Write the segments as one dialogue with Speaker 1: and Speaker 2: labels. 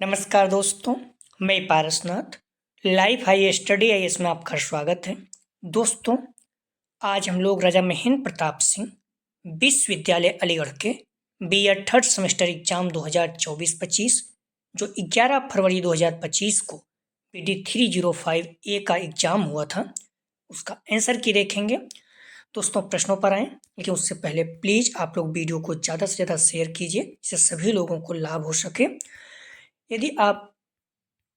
Speaker 1: नमस्कार दोस्तों, मैं Parasnath. Life high study IAS में आपका स्वागत है। दोस्तों, आज हम लोग राजा महेंद्र प्रताप सिंह विश्वविद्यालय अलीगढ़ के बीएड थर्ड सेमेस्टर एग्जाम 2024-25 जो 11 फरवरी 2025 को पीडी 305A का एग्जाम हुआ था, उसका आंसर की देखेंगे। दोस्तों, प्रश्नों पर आएँ, लेकिन उससे पहले प्लीज़ आप लोग वीडियो को ज़्यादा से ज़्यादा शेयर कीजिए, जिससे सभी लोगों को लाभ हो सके। यदि आप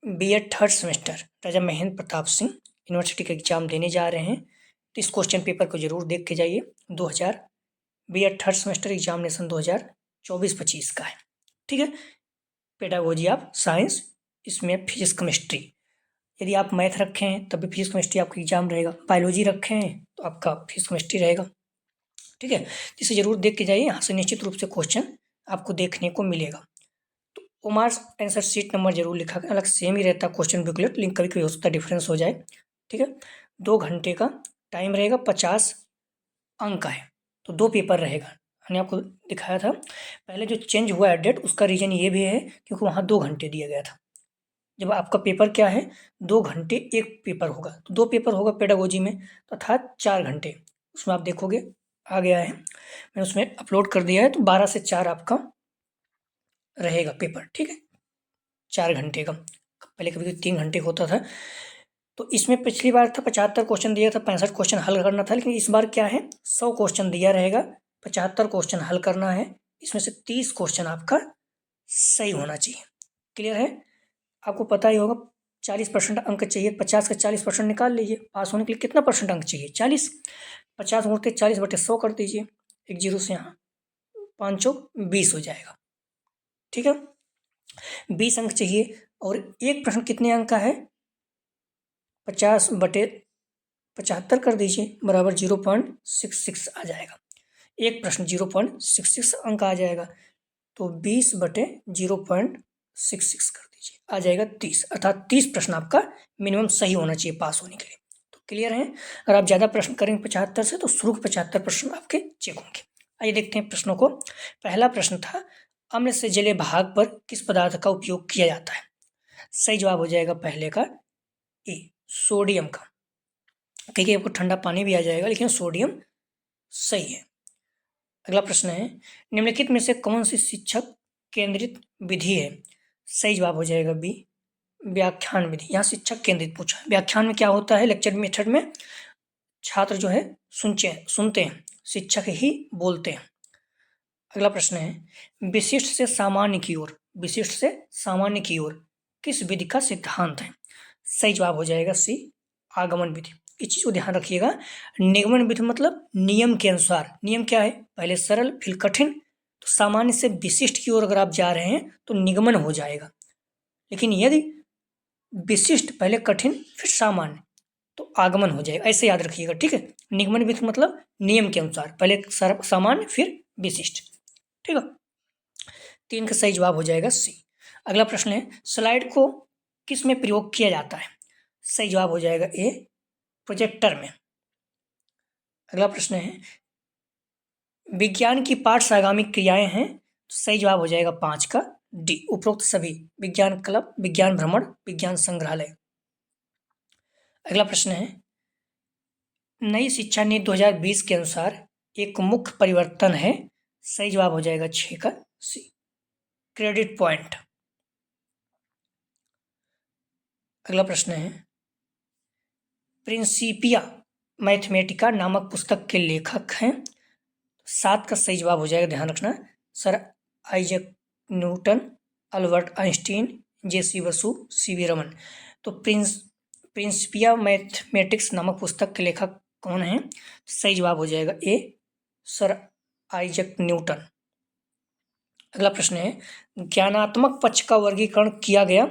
Speaker 1: बीएड थर्ड सेमेस्टर राजा महेंद्र प्रताप सिंह यूनिवर्सिटी का एग्जाम देने जा रहे हैं तो इस क्वेश्चन पेपर को जरूर देख के जाइए। 2000 बीएड थर्ड सेमेस्टर एग्जामिनेशन 2024-25 का है। ठीक है। पेडागोजी आप साइंस, इसमें फिजिक्स केमिस्ट्री। यदि आप मैथ रखे हैं तब भी फिजिक्स केमिस्ट्री आपका एग्जाम रहेगा। बायोलॉजी रखे हैं तो आपका फिजिक्स केमिस्ट्री रहेगा। ठीक है, इसे जरूर देख के जाइए। यहाँ से निश्चित रूप से क्वेश्चन आपको देखने को मिलेगा। उमार्स आंसर शीट नंबर जरूर लिखा गया, अलग सेम ही रहता है क्वेश्चन बुकलेट, लिंक कभी कभी हो सकता है डिफरेंस हो जाए। ठीक है, 2 घंटे का टाइम रहेगा, 50 अंक का है, तो 2 पेपर रहेगा। मैंने आपको दिखाया था पहले जो चेंज हुआ है डेट, उसका रीजन ये भी है क्योंकि वहाँ 2 घंटे दिया गया था। जब आपका पेपर क्या है, 2 घंटे एक पेपर होगा, तो 2 पेपर होगा पेडागोजी में, तो अर्थात 4 घंटे। उसमें आप देखोगे आ गया है, मैंने उसमें अपलोड कर दिया है, तो 12 से 4 आपका रहेगा पेपर। ठीक है, 4 घंटे का। पहले कभी 3 घंटे होता था। तो इसमें पिछली बार था 75 क्वेश्चन दिया था, 65 क्वेश्चन हल करना था, लेकिन इस बार क्या है 100 क्वेश्चन दिया रहेगा, 75 क्वेश्चन हल करना है। इसमें से 30 क्वेश्चन आपका सही होना चाहिए। क्लियर है? आपको पता ही होगा 40% अंक चाहिए, 50 का 40% निकाल लीजिए। पास होने के लिए कितना परसेंट अंक चाहिए? 40। 50 गुणित 40/100 कर दीजिए, एक जीरो से यहाँ 5 चौक 20 हो जाएगा। ठीक है, 20 अंक चाहिए। और एक प्रश्न कितने अंक का है? 50/75 कर दीजिए, बराबर 0.66 आ जाएगा। एक प्रश्न 0.66 अंक आ जाएगा, तो 20/0.66 कर दीजिए, आ जाएगा 30। अर्थात 30 प्रश्न आपका मिनिमम सही होना चाहिए पास होने के लिए। तो क्लियर है? अगर आप ज़्यादा प्रश्न करेंगे 75 से, तो शुरू के 75 प्रश्न आपके चेक होंगे। आइए देखते हैं प्रश्नों को। पहला प्रश्न था, अम्ल से जले भाग पर किस पदार्थ का उपयोग किया जाता है? सही जवाब हो जाएगा पहले का ए, सोडियम का। कहीं आपको ठंडा पानी भी आ जाएगा, लेकिन सोडियम सही है। अगला प्रश्न है, निम्नलिखित में से कौन सी शिक्षक केंद्रित विधि है? सही जवाब हो जाएगा बी, व्याख्यान विधि। यहाँ शिक्षक केंद्रित पूछा है। व्याख्यान में क्या होता है? लेक्चर मेथड में छात्र जो है सुनते हैं, शिक्षक ही बोलते हैं। अगला प्रश्न है, विशिष्ट से सामान्य की ओर, विशिष्ट से सामान्य की ओर किस विधि का सिद्धांत है? सही जवाब हो जाएगा सी, आगमन विधि। इस चीज को ध्यान रखिएगा। निगमन विधि मतलब नियम के अनुसार। नियम क्या है? पहले सरल फिर कठिन, तो सामान्य से विशिष्ट की ओर अगर आप जा रहे हैं तो निगमन हो जाएगा। लेकिन यदि विशिष्ट पहले कठिन फिर सामान्य, तो आगमन हो जाएगा। ऐसे याद रखिएगा। ठीक है, निगमन विधि मतलब नियम के अनुसार, पहले सामान्य फिर विशिष्ट। ठीक है, 3 का सही जवाब हो जाएगा सी। अगला प्रश्न है, स्लाइड को किस में प्रयोग किया जाता है? सही जवाब हो जाएगा ए, प्रोजेक्टर में। अगला प्रश्न है, विज्ञान की पाठ आगामी क्रियाएं हैं। सही जवाब हो जाएगा 5 का डी, उपरोक्त सभी। विज्ञान क्लब, विज्ञान भ्रमण, विज्ञान संग्रहालय। अगला प्रश्न है, नई शिक्षा नीति 2020 के अनुसार एक मुख्य परिवर्तन है। सही जवाब हो जाएगा 6 का सी, क्रेडिट पॉइंट। अगला प्रश्न है, प्रिंसिपिया मैथमेटिका नामक पुस्तक के लेखक हैं। 7 का सही जवाब हो जाएगा, ध्यान रखना, sir Isaac Newton, Albert Einstein, JC. Basu, CV. Raman. तो प्रिंसिपिया मैथमेटिक्स नामक पुस्तक के लेखक कौन हैं? सही जवाब हो जाएगा ए, सर आइजैक न्यूटन। अगला प्रश्न है, ज्ञानात्मक पक्ष का वर्गीकरण किया गया।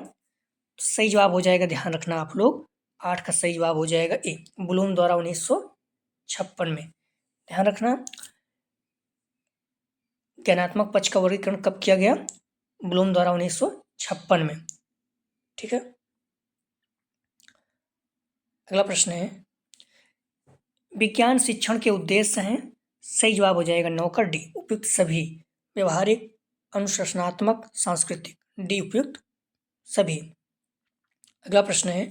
Speaker 1: सही जवाब हो जाएगा, ध्यान रखना आप लोग, 8 का सही जवाब हो जाएगा ए, ब्लूम द्वारा 1956 में। ध्यान रखना, ज्ञानात्मक पक्ष का वर्गीकरण कब किया गया? ब्लूम द्वारा 1956 में। ठीक है, अगला प्रश्न है, विज्ञान शिक्षण के उद्देश्य हैं। सही जवाब हो जाएगा 9 का डी, उपयुक्त सभी। व्यवहारिक, अनुशासनात्मक, सांस्कृतिक, डी उपयुक्त सभी। अगला प्रश्न है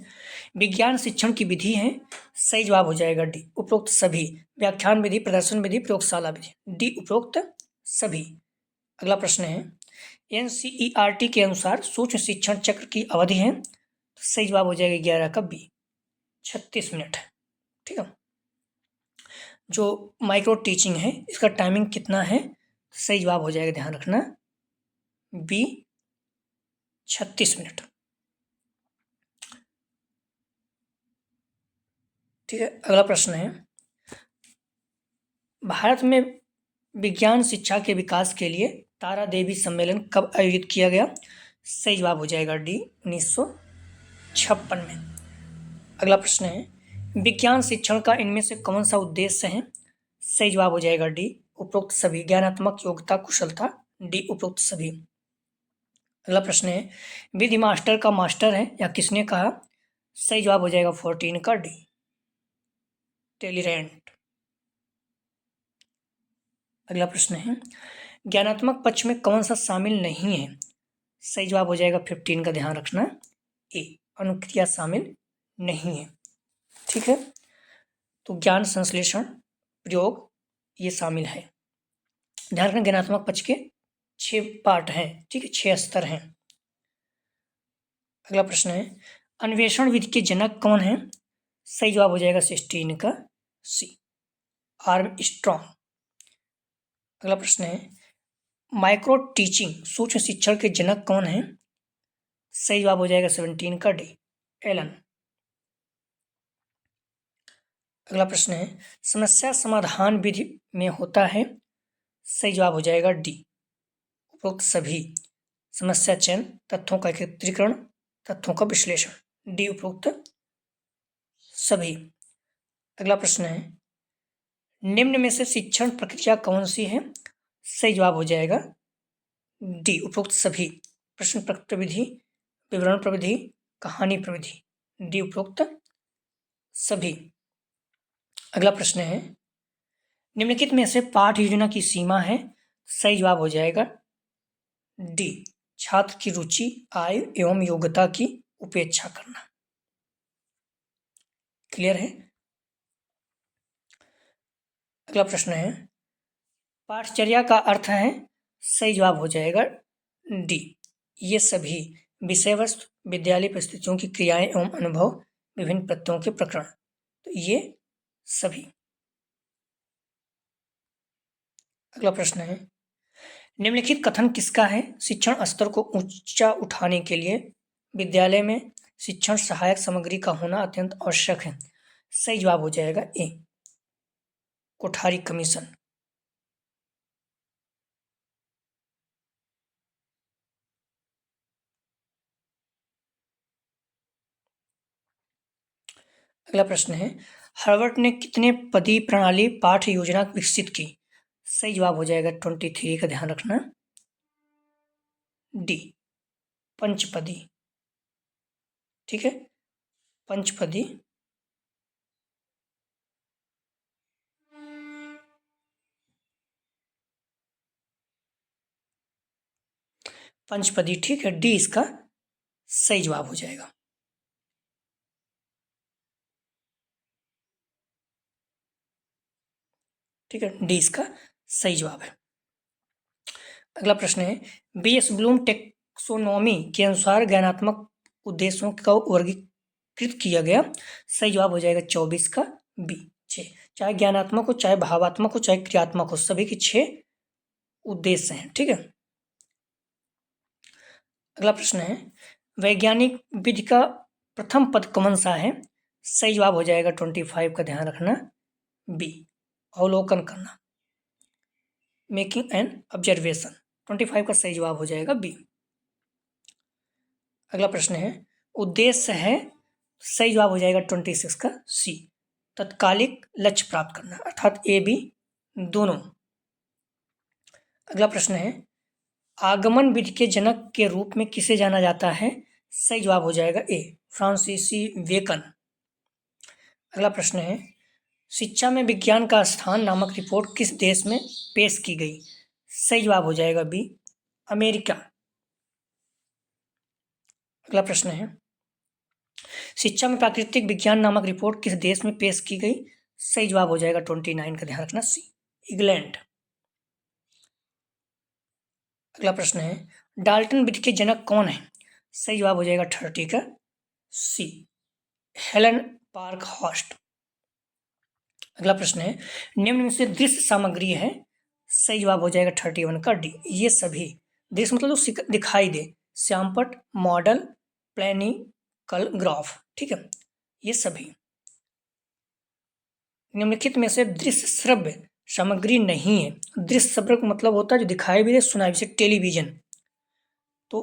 Speaker 1: विज्ञान शिक्षण की विधि है, सही जवाब हो जाएगा डी उपरोक्त सभी। व्याख्यान विधि, प्रदर्शन विधि, प्रयोगशाला विधि, डी उपरोक्त सभी। अगला प्रश्न है एनसीईआरटी के अनुसार सूक्ष्म शिक्षण चक्र की अवधि है, तो सही जवाब हो जाएगा 11 का बी 36 मिनट। ठीक है। जो माइक्रो टीचिंग है इसका टाइमिंग कितना है, सही जवाब हो जाएगा, ध्यान रखना, बी 36 मिनट। ठीक है। अगला प्रश्न है भारत में विज्ञान शिक्षा के विकास के लिए तारा देवी सम्मेलन कब आयोजित किया गया, सही जवाब हो जाएगा डी 1956 में। अगला प्रश्न है विज्ञान शिक्षण का इनमें से कौन सा उद्देश्य है, सही जवाब हो जाएगा डी उपरोक्त सभी। ज्ञानात्मक, योग्यता, कुशलता, डी उपरोक्त सभी। अगला प्रश्न है विधि मास्टर का मास्टर है या किसने कहा, सही जवाब हो जाएगा 14 का डी टेलीरेंट। अगला प्रश्न है ज्ञानात्मक पक्ष में कौन सा शामिल नहीं है, सही जवाब हो जाएगा 15 का, ध्यान रखना, ए अनुक्रिया शामिल नहीं है। ठीक है। तो ज्ञान संश्लेषण, प्रयोग ये शामिल है। ध्यान रखना ज्ञानात्मक पक्ष के 6 पार्ट हैं। ठीक है, 6 स्तर हैं। अगला प्रश्न है अन्वेषण विधि के जनक कौन है, सही जवाब हो जाएगा 16 का सी आर्मस्ट्रॉन्ग। अगला प्रश्न है माइक्रो टीचिंग सूक्ष्म शिक्षण के जनक कौन है, सही जवाब हो जाएगा 17 का डी एलन। अगला प्रश्न है समस्या समाधान विधि में होता है, सही जवाब हो जाएगा डी उपरोक्त सभी। समस्या चयन, तथ्यों का एकत्रीकरण, तथ्यों का विश्लेषण, डी उपरोक्त सभी। अगला प्रश्न है निम्न में से शिक्षण प्रक्रिया कौन सी है, सही जवाब हो जाएगा डी उपरोक्त सभी। प्रश्न प्रविधि, विवरण प्रविधि, कहानी प्रविधि, डी उपरोक्त सभी। अगला प्रश्न है निम्नलिखित में से पाठ योजना की सीमा है, सही जवाब हो जाएगा डी छात्र की रुचि, आय एवं योग्यता की उपेक्षा करना। क्लियर है। अगला प्रश्न है पाठचर्या का अर्थ है, सही जवाब हो जाएगा डी ये सभी विषय वस्तु, विद्यालय परिस्थितियों की क्रियाएं एवं अनुभव, विभिन्न प्रत्ययों के प्रकरण, तो ये सभी। अगला प्रश्न है निम्नलिखित कथन किसका है, शिक्षण स्तर को ऊंचा उठाने के लिए विद्यालय में शिक्षण सहायक सामग्री का होना अत्यंत आवश्यक है, सही जवाब हो जाएगा ए कोठारी कमीशन। अगला प्रश्न है हार्वर्ड ने कितने पदी प्रणाली पाठ योजना विकसित की, सही जवाब हो जाएगा 23 का, ध्यान रखना, डी पंचपदी। ठीक है, पंचपदी। पंचपदी ठीक है, डी इसका सही जवाब हो जाएगा। ठीक है, डी इसका सही जवाब है। अगला प्रश्न है बीएस ब्लूम टेक्सोनोमी के अनुसार ज्ञानात्मक उद्देश्यों का वर्गीकृत किया गया, सही जवाब हो जाएगा 24 का बी 6। चाहे ज्ञानात्मक हो, चाहे भावात्मक हो, चाहे क्रियात्मक हो, सभी के 6 उद्देश्य हैं। ठीक है। अगला प्रश्न है वैज्ञानिक विधि का प्रथम पद कौन सा है, सही जवाब हो जाएगा 25 का, ध्यान रखना, बी अवलोकन करना, मेकिंग एन ऑब्जर्वेशन, 25 का सही जवाब हो जाएगा बी। अगला प्रश्न है उद्देश्य है, सही जवाब हो जाएगा 26 का सी तत्कालिक लक्ष्य प्राप्त करना, अर्थात ए बी दोनों। अगला प्रश्न है आगमन विधि के जनक के रूप में किसे जाना जाता है, सही जवाब हो जाएगा ए फ्रांसीसी बेकन। अगला प्रश्न है शिक्षा में विज्ञान का स्थान नामक रिपोर्ट किस देश में पेश की गई, सही जवाब हो जाएगा बी अमेरिका। अगला प्रश्न है, शिक्षा में प्राकृतिक विज्ञान नामक रिपोर्ट किस देश में पेश की गई? सही जवाब हो जाएगा 29 का, ध्यान रखना सी, इंग्लैंड। अगला प्रश्न है, डाल्टन विधि के जनक कौन है? सही जवाब हो जाएगा 30 का, सी, हेलन पार्कहॉर्स्ट। अगला प्रश्न है, निम्न में से दृश्य सामग्री है? सही जवाब हो जाएगा 31 का, डी, ये सभी। दृश्य मतलब जो दिखाई दे, श्यामपट, मॉडल, प्लैनिकल ग्राफ, ठीक है, ये सभी। निम्नलिखित में से दृश्य श्रव्य सामग्री नहीं है। दृश्य श्रव्य का मतलब होता है जो दिखाई भी दे, सुनाई भी दे, टेलीविजन, तो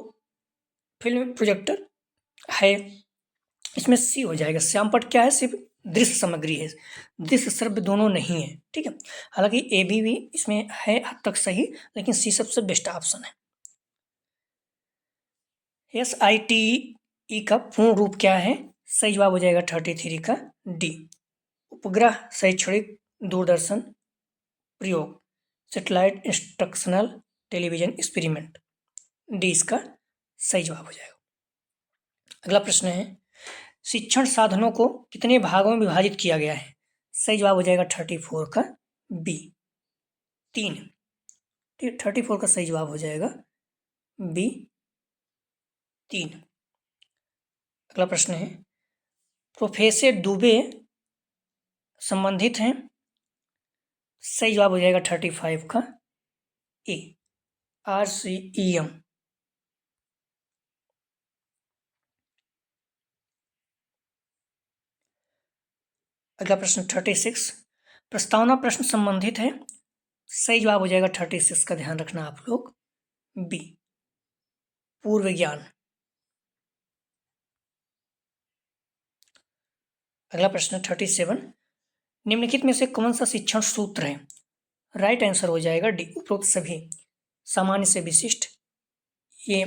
Speaker 1: फिल्म प्रोजेक्टर है, इसमें सी हो जाएगा। श्यामपट क्या है? सिर्फ दृश्य सामग्री है, दृश्य श्रव्य दोनों नहीं है, ठीक है। हालांकि ए भी इसमें है हद तक सही, लेकिन सी सबसे बेस्ट ऑप्शन है। SITE का पूर्ण रूप क्या है? सही जवाब हो जाएगा 33 का, डी, उपग्रह शैक्षणिक दूरदर्शन प्रयोग, satellite instructional television experiment, D इसका सही जवाब हो जाएगा। अगला प्रश्न है, शिक्षण साधनों को कितने भागों में विभाजित किया गया है? सही जवाब हो जाएगा 34 का, बी, 3, ठीक, 34 का सही जवाब हो जाएगा बी, 3। अगला प्रश्न है, प्रोफेसर दुबे संबंधित हैं? सही जवाब हो जाएगा 35 का, ए, RCEM। अगला प्रश्न 36, प्रस्तावना प्रश्न संबंधित है? सही जवाब हो जाएगा 36 का, ध्यान रखना आप लोग, बी, पूर्व ज्ञान। अगला प्रश्न 37, निम्नलिखित में से कौन सा शिक्षण सूत्र है? राइट आंसर हो जाएगा डी, उपरोक्त सभी। सामान्य से विशिष्ट, ये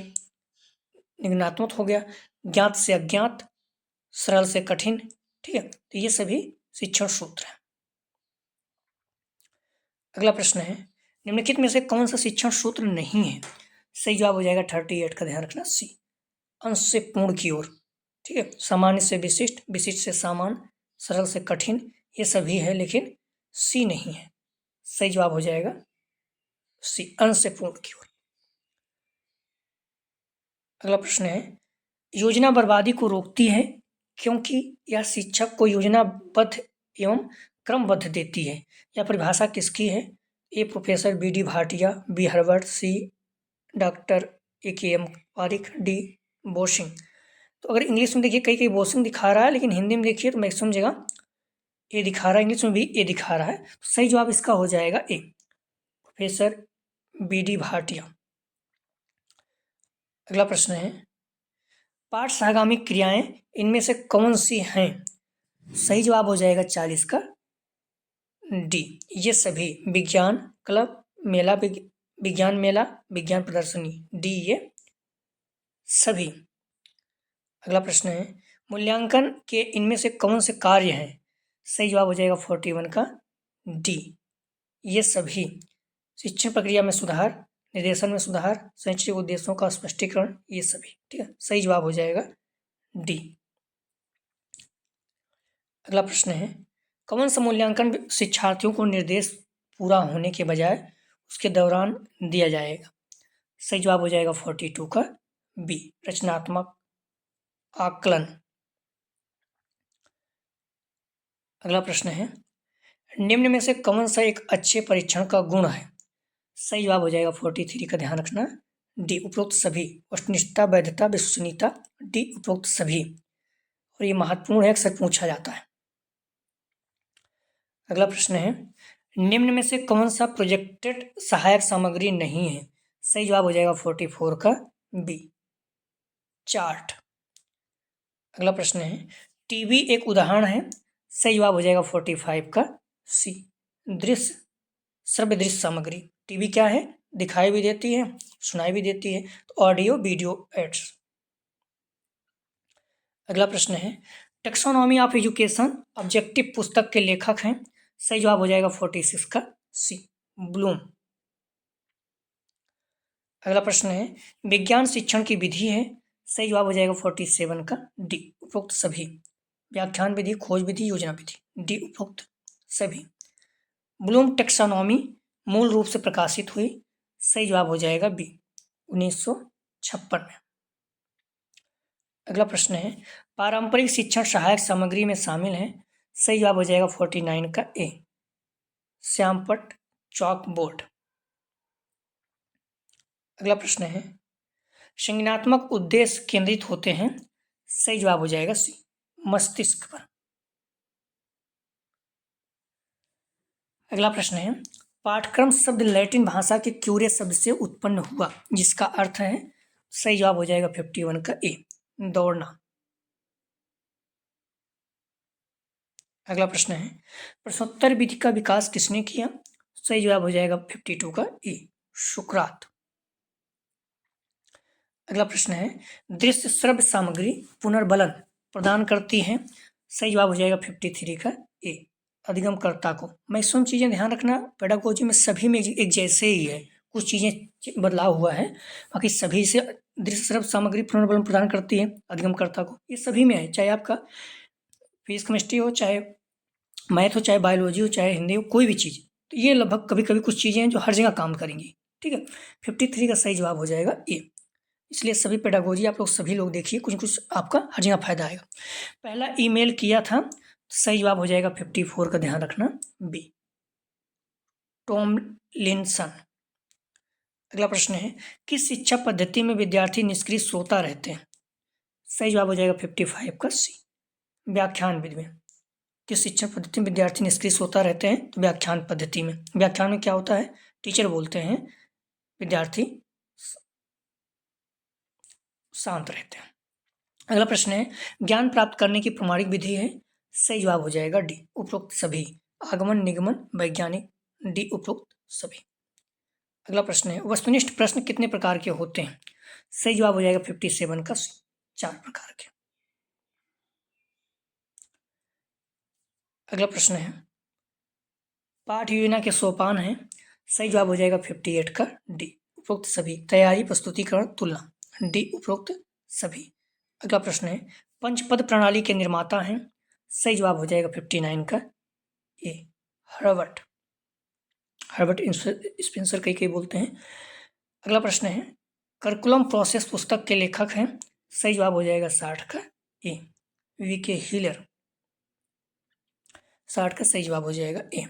Speaker 1: निम्नात्मक हो गया, ज्ञात से अज्ञात, सरल से कठिन, ठीक है, तो ये सभी शिक्षण सूत्र हैं। अगला प्रश्न है, निम्नलिखित में से कौन सा शिक्षण सूत्र नहीं है? सही जवाब हो जाएगा 38 का, ध्यान रखना सी, अंश से पूर्ण की ओर, ठीक है, सामान्य से विशिष्ट, विशिष्ट से सामान्य, सरल से कठिन, ये सभी है, लेकिन सी नहीं है। सही जवाब हो जाएगा सी, अंश से पूर्ण की ओर। अगला प्रश्न है, योजना बर्बादी को रोकती है क्योंकि यह शिक्षक को योजनाबद्ध एवं क्रमबद्ध देती है। यह परिभाषा किसकी है? A, professor BD Bhatia, B, Herbert, C, doctor AKM Parikh, D, बोसिंग। तो अगर इंग्लिश में देखिए कई कई बोसिंग दिखा रहा है, लेकिन हिंदी में देखिए तो मैक्सिमम जगह ए दिखा रहा है, इंग्लिश में भी ए दिखा रहा है, तो सही जवाब इसका हो जाएगा ए, प्रोफेसर BD भाटिया। अगला प्रश्न है, पाठ सहगामी क्रियाएं इनमें से कौन सी हैं? सही जवाब हो जाएगा 40 का, डी, ये सभी। विज्ञान क्लब, मेला, विज्ञान मेला, विज्ञान प्रदर्शनी, डी, ये सभी। अगला प्रश्न है, मूल्यांकन के इनमें से कौन से कार्य हैं? सही जवाब हो जाएगा 41 का, डी, ये सभी। शिक्षण प्रक्रिया में सुधार, निर्देशन में सुधार, शैक्षिक उद्देश्यों का स्पष्टीकरण, ये सभी, ठीक है, सही जवाब हो जाएगा डी। अगला प्रश्न है, कौन सा मूल्यांकन शिक्षार्थियों को निर्देश पूरा होने के बजाय उसके दौरान दिया जाएगा? सही जवाब हो जाएगा 42 का, बी, रचनात्मक आकलन। अगला प्रश्न है, निम्न में से कौन सा एक अच्छे परीक्षण का गुण है? सही जवाब हो जाएगा 43 का, ध्यान रखना, डी, उपरोक्त सभी। वस्तुनिष्ठता, वैधता, विश्वसनीयता, डी, उपरोक्त सभी। और ये महत्वपूर्ण है, अक्सर पूछा जाता है। अगला प्रश्न है, निम्न में से कौन सा प्रोजेक्टेड सहायक सामग्री नहीं है? सही जवाब हो जाएगा 44 का, बी, चार्ट। अगला प्रश्न है, टीवी एक उदाहरण है? सही जवाब हो जाएगा 45 का, सी, दृश्य श्रव्य दृश्य सामग्री। टीवी क्या है? दिखाई भी देती है, सुनाई भी देती है, तो ऑडियो वीडियो एड्स। अगला प्रश्न है, टेक्सोनॉमी ऑफ एजुकेशन ऑब्जेक्टिव पुस्तक के लेखक हैं? सही जवाब हो जाएगा 46 का, सी, ब्लूम। अगला प्रश्न है, विज्ञान शिक्षण की विधि है? सही जवाब हो जाएगा 47 का डी, उपरोक्त सभी। व्याख्यान विधि, खोज विधि, योजना विधि, डी उपरोक्त सभी। ब्लूम टेक्सोनॉमी मूल रूप से प्रकाशित हुई, सही जवाब हो जाएगा बी, 1956 में। अगला प्रश्न है, पारंपरिक शिक्षण सहायक सामग्री में शामिल है, सही जवाब हो जाएगा 49 का ए, श्यामपट्ट, चॉक बोर्ड। अगला प्रश्न है, संज्ञानात्मक उद्देश्य केंद्रित होते हैं, सही जवाब हो जाएगा सी, मस्तिष्क पर। अगला प्रश्न है, पाठ्यक्रम शब्द लैटिन भाषा के क्यूरे शब्द से उत्पन्न हुआ, जिसका अर्थ है, सही जवाब हो जाएगा 51 का ए, दौड़ना। अगला प्रश्न है, प्रश्नोत्तर विधि का विकास किसने किया, सही जवाब हो जाएगा 52 का ए, सुकरात। अगला प्रश्न है, दृश्य श्रव्य सामग्री पुनर्बलन प्रदान करती है, सही जवाब हो जाएगा 53 का ए, अधिगमकर्ता को। मैक्सिमम चीजें ध्यान रखना, पेडागोजी में सभी में एक जैसे ही है, कुछ चीजें बदलाव हुआ है, बाकी सभी से दृश्य श्रव्य सामग्री पुनर्बलन प्रदान करती है अधिगमकर्ता को, ये सभी में है, चाहे आपका फिजिक्स केमिस्ट्री हो, चाहे मैथ हो, चाहे बायोलॉजी हो, चाहे हिंदी हो, कोई भी चीज़। तो ये लगभग कभी कभी कुछ चीज़ें हैं जो हर जगह काम करेंगी, ठीक है। 53 का सही जवाब हो जाएगा ए। इसलिए सभी पेडागोजी आप लोग सभी लोग देखिए, कुछ कुछ आपका हर जगह फायदा आएगा। पहला ईमेल किया था, सही जवाब हो जाएगा 54 का, ध्यान रखना बी, टॉमलिंसन। अगला प्रश्न है, किस शिक्षा पद्धति में विद्यार्थी निष्क्रिय श्रोता रहते हैं, सही जवाब हो जाएगा 55 का सी, व्याख्यान विधि में। किस शिक्षण पद्धति में विद्यार्थी निष्क्रिय श्रोता रहते हैं, तो व्याख्यान पद्धति में। व्याख्यान में क्या होता है, टीचर बोलते हैं, विद्यार्थी शांत रहते हैं। अगला प्रश्न है, ज्ञान प्राप्त करने की प्रमाणिक विधि है, सही जवाब हो जाएगा डी, उपरोक्त सभी। आगमन, निगमन, वैज्ञानिक, डी उपरोक्त सभी। अगला प्रश्न है, वस्तुनिष्ठ प्रश्न कितने प्रकार के होते हैं, सही जवाब हो जाएगा 57 का सी, 4 प्रकार के। अगला प्रश्न है, पाठ योजना के सोपान है, सही जवाब हो जाएगा 58 का डी, उपरोक्त सभी। तैयारी, प्रस्तुतिकरण, तुलना, डी उपरोक्त सभी। अगला प्रश्न है, पंचपद प्रणाली के निर्माता हैं, सही जवाब हो जाएगा 59 का ए, हर्बर्ट स्पेंसर कई बोलते हैं। अगला प्रश्न है, करिकुलम प्रोसेस पुस्तक के लेखक हैं, सही जवाब हो जाएगा 60 का ए, वीके हिलर। 60 का सही जवाब हो जाएगा ए।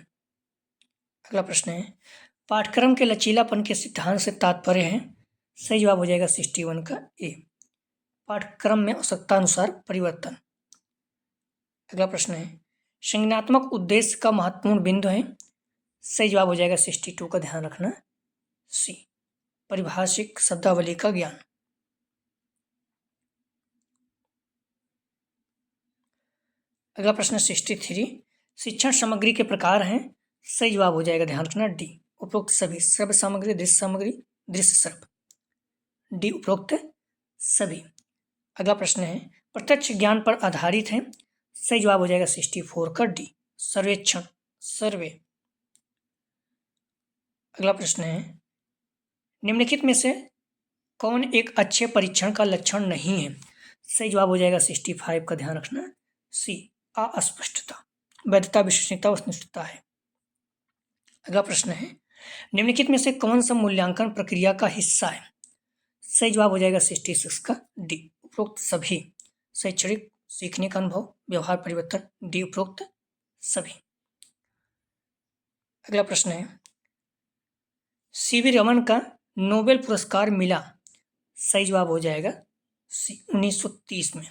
Speaker 1: अगला प्रश्न है, पाठ्यक्रम के लचीलापन के सिद्धांत से तात्पर्य है, सही जवाब हो जाएगा 61 का ए, पाठ्यक्रम में आवश्यकता अनुसार परिवर्तन। अगला प्रश्न है, संज्ञानात्मक उद्देश्य का महत्वपूर्ण बिंदु है, सही जवाब हो जाएगा 62 का, ध्यान रखना सी, परिभाषिक शब्दावली का ज्ञान। अगला प्रश्न 63, शिक्षण सामग्री के प्रकार हैं, सही जवाब हो जाएगा, ध्यान रखना डी, उपरोक्त सभी। श्रव्य सामग्री, दृश्य सामग्री, दृश्य श्रव्य, डी उपरोक्त सभी। अगला प्रश्न है, प्रत्यक्ष ज्ञान पर आधारित है, सही जवाब हो जाएगा 64 का डी, सर्वेक्षण, सर्वे। अगला प्रश्न है, निम्नलिखित में से कौन एक अच्छे परीक्षण का लक्षण नहीं है, सही जवाब हो जाएगा 65 का, ध्यान रखना सी, अस्पष्टता। वैधता, विश्वसनीयता, वस्तुनिष्ठता है। अगला प्रश्न है, निम्नलिखित में से कौन सा मूल्यांकन प्रक्रिया का हिस्सा है, सही जवाब हो जाएगा 66 का डी, उपरोक्त सभी। शैक्षणिक, सीखने का अनुभव, व्यवहार परिवर्तन, डी उपरोक्त सभी। अगला प्रश्न है, सीवी रमन का नोबेल पुरस्कार मिला, सही जवाब हो जाएगा सी, 1930 में।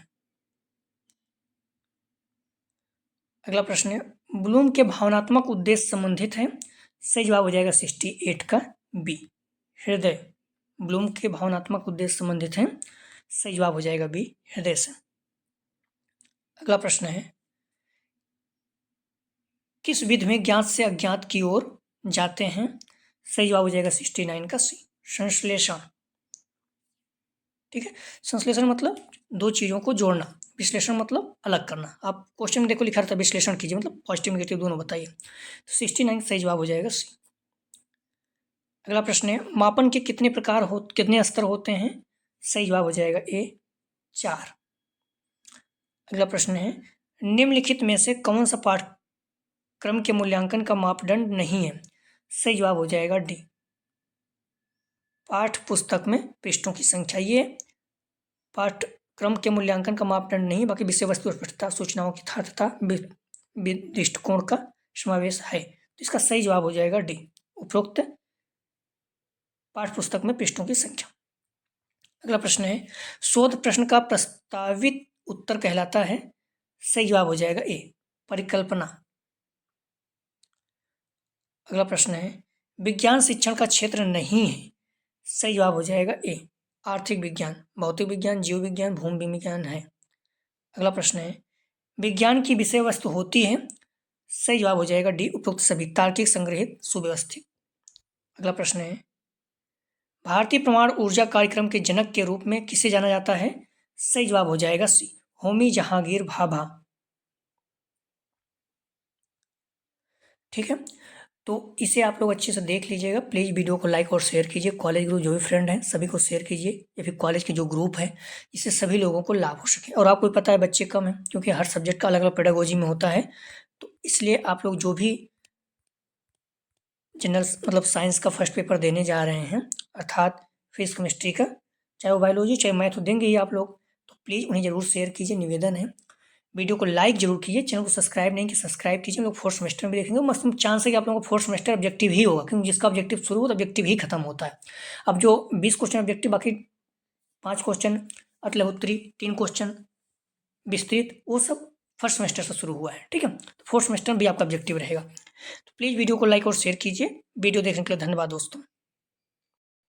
Speaker 1: अगला प्रश्न है, ब्लूम के भावनात्मक उद्देश्य संबंधित है, सही जवाब हो जाएगा 68 का बी, हृदय। ब्लूम के भावनात्मक उद्देश्य संबंधित हैं, सही जवाब हो जाएगा बी, हृदय से। अगला प्रश्न है, किस विधि में ज्ञात से अज्ञात की ओर जाते हैं, सही जवाब हो जाएगा 69 का सी, संश्लेषण। ठीक है, संश्लेषण मतलब दो चीजों को जोड़ना, विश्लेषण मतलब अलग करना। आप क्वेश्चन में देखो लिखा रहता है विश्लेषण कीजिए, मतलब पॉजिटिव नेगेटिव दोनों बताइए, तो 69 सही जवाब हो जाएगा सी। अगला प्रश्न है, मापन के कितने प्रकार कितने स्तर होते हैं, सही जवाब हो जाएगा ए, 4। अगला प्रश्न है, निम्नलिखित में से कौन सा पाठ्यक्रम के मूल्यांकन का मापदंड नहीं है? सही जवाब हो जाएगा डी, पाठ्य पुस्तक में पृष्ठों की संख्या। ये पाठ्यक्रम के मूल्यांकन का मापदंड नहीं, बाकी विषय वस्तु स्पष्टता, सूचनाओं की यथार्थता, दृष्टिकोण का समावेश है। तो इसका सही जवाब हो जाएगा डी, उपरोक्त पाठ्य पुस्तक में पृष्ठों की संख्या। अगला प्रश्न है, शोध प्रश्न का प्रस्तावित उत्तर कहलाता है? सही जवाब हो जाएगा ए, परिकल्पना। अगला प्रश्न है, विज्ञान शिक्षण का क्षेत्र नहीं है? सही जवाब हो जाएगा ए, आर्थिक विज्ञान, भौतिक विज्ञान, जीव विज्ञान, भूमि विज्ञान है। अगला प्रश्न है, विज्ञान की विषय वस्तु होती है? सही जवाब हो जाएगा डी, उपरोक्त सभी, तार्किक, संग्रहित, सुव्यवस्थित। अगला प्रश्न है, भारतीय परमाणु ऊर्जा कार्यक्रम के जनक के रूप में किसे जाना जाता है? सही जवाब हो जाएगा सी, होमी जहांगीर भाभा। ठीक है, तो इसे आप लोग अच्छे से देख लीजिएगा। प्लीज़ वीडियो को लाइक और शेयर कीजिए। कॉलेज ग्रुप जो भी फ्रेंड हैं सभी को शेयर कीजिए, या फिर कॉलेज के जो ग्रुप है, इससे सभी लोगों को लाभ हो सके। और आपको पता है बच्चे कम हैं, क्योंकि हर सब्जेक्ट का अलग अलग पेडागोजी में होता है, तो इसलिए आप लोग जो भी जनरल मतलब साइंस का फर्स्ट पेपर देने जा रहे हैं, अर्थात फिजिक्स केमिस्ट्री का, चाहे वो बायोलॉजी चाहे मैथ, तो देंगे ही आप लोग, तो प्लीज़ उन्हें ज़रूर शेयर कीजिए, निवेदन है। वीडियो को लाइक जरूर कीजिए, चैनल को सब्सक्राइब नहीं कि सब्सक्राइब कीजिए। हम लोग फोर्थ सेमेस्टर में भी देखेंगे, मस्त चांस है कि आप लोगों को फोर्थ सेमेस्टर ऑब्जेक्टिव ही होगा, क्योंकि जिसका ऑब्जेक्टिव शुरू हो तो ऑब्जेक्टिव ही खत्म होता है। अब जो 20 क्वेश्चन ऑब्जेक्टिव, बाकी 5 क्वेश्चन अतलहोत्री, 3 क्वेश्चन विस्तृत, वो सब फर्स्ट सेमेस्टर से शुरू हुआ है। ठीक है, तो फोर्थ सेमेस्टर में भी आपका ऑब्जेक्टिव रहेगा। तो प्लीज़ वीडियो को लाइक और शेयर कीजिए। वीडियो देखने के लिए धन्यवाद दोस्तों।